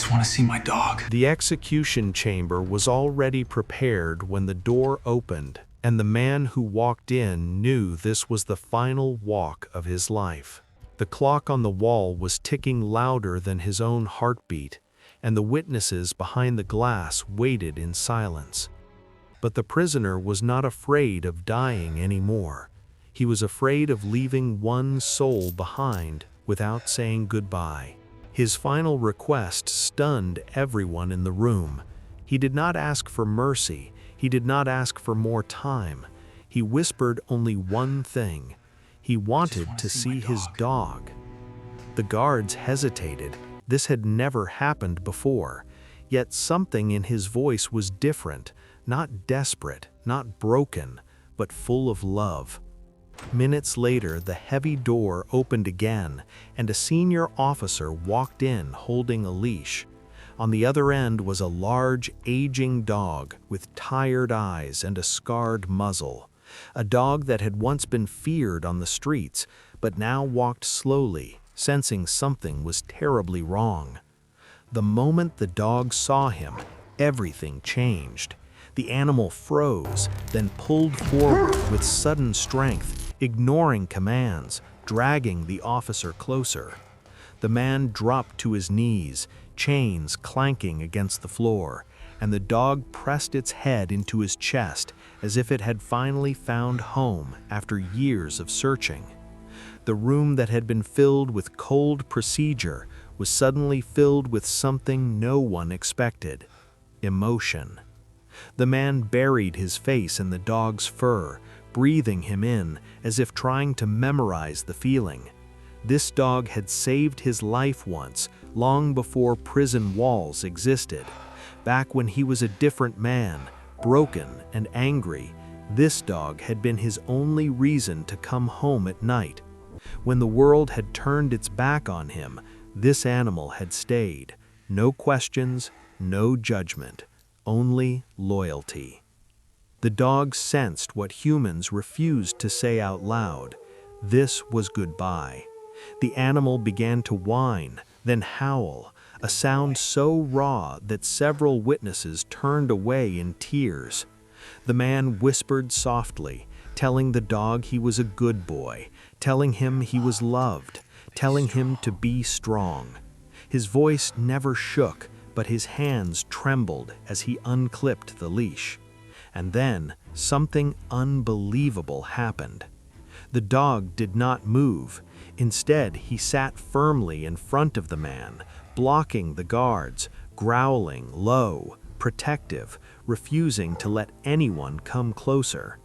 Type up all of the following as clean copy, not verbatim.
just want to see my dog. The execution chamber was already prepared when the door opened, and the man who walked in knew this was the final walk of his life. The clock on the wall was ticking louder than his own heartbeat, and the witnesses behind the glass waited in silence. But the prisoner was not afraid of dying anymore. He was afraid of leaving one soul behind without saying goodbye. His final request stunned everyone in the room. He did not ask for mercy. He did not ask for more time. He whispered only one thing. He wanted to see his dog. The guards hesitated. This had never happened before. Yet something in his voice was different, not desperate, not broken, but full of love. Minutes later, the heavy door opened again, and a senior officer walked in holding a leash. On the other end was a large, aging dog with tired eyes and a scarred muzzle. A dog that had once been feared on the streets, but now walked slowly, sensing something was terribly wrong. The moment the dog saw him, everything changed. The animal froze, then pulled forward with sudden strength, ignoring commands, dragging the officer closer. The man dropped to his knees, chains clanking against the floor, and the dog pressed its head into his chest as if it had finally found home after years of searching. The room that had been filled with cold procedure was suddenly filled with something no one expected: emotion. The man buried his face in the dog's fur, breathing him in as if trying to memorize the feeling. This dog had saved his life once, long before prison walls existed. Back when he was a different man, broken and angry, this dog had been his only reason to come home at night. When the world had turned its back on him, this animal had stayed. No questions, no judgment, only loyalty. The dog sensed what humans refused to say out loud. This was goodbye. The animal began to whine, then howl, a sound so raw that several witnesses turned away in tears. The man whispered softly, telling the dog he was a good boy, telling him he was loved, telling him to be strong. His voice never shook, but his hands trembled as he unclipped the leash. And then something unbelievable happened. The dog did not move. Instead, he sat firmly in front of the man, blocking the guards, growling low, protective, refusing to let anyone come closer.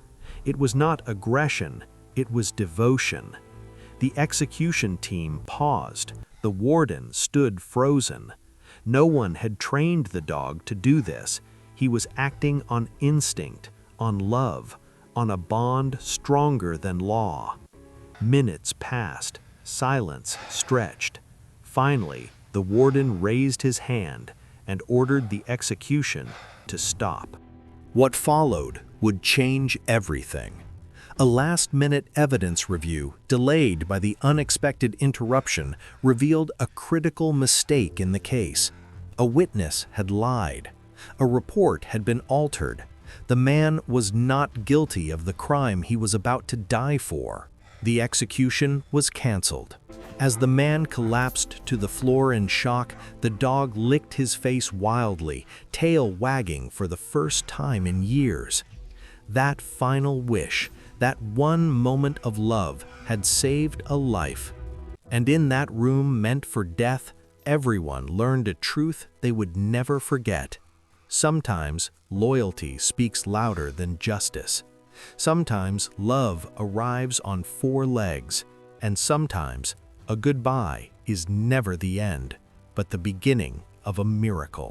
It was not aggression, it was devotion. The execution team paused. The warden stood frozen. No one had trained the dog to do this. He was acting on instinct, on love, on a bond stronger than law. Minutes passed. Silence stretched. Finally, the warden raised his hand and ordered the execution to stop. What followed would change everything. A last-minute evidence review, delayed by the unexpected interruption, revealed a critical mistake in the case. A witness had lied. A report had been altered. The man was not guilty of the crime he was about to die for. The execution was canceled. As the man collapsed to the floor in shock, the dog licked his face wildly, tail wagging for the first time in years. That final wish, that one moment of love, had saved a life. And in that room meant for death, everyone learned a truth they would never forget. Sometimes loyalty speaks louder than justice. Sometimes love arrives on 4 legs, and sometimes a goodbye is never the end, but the beginning of a miracle.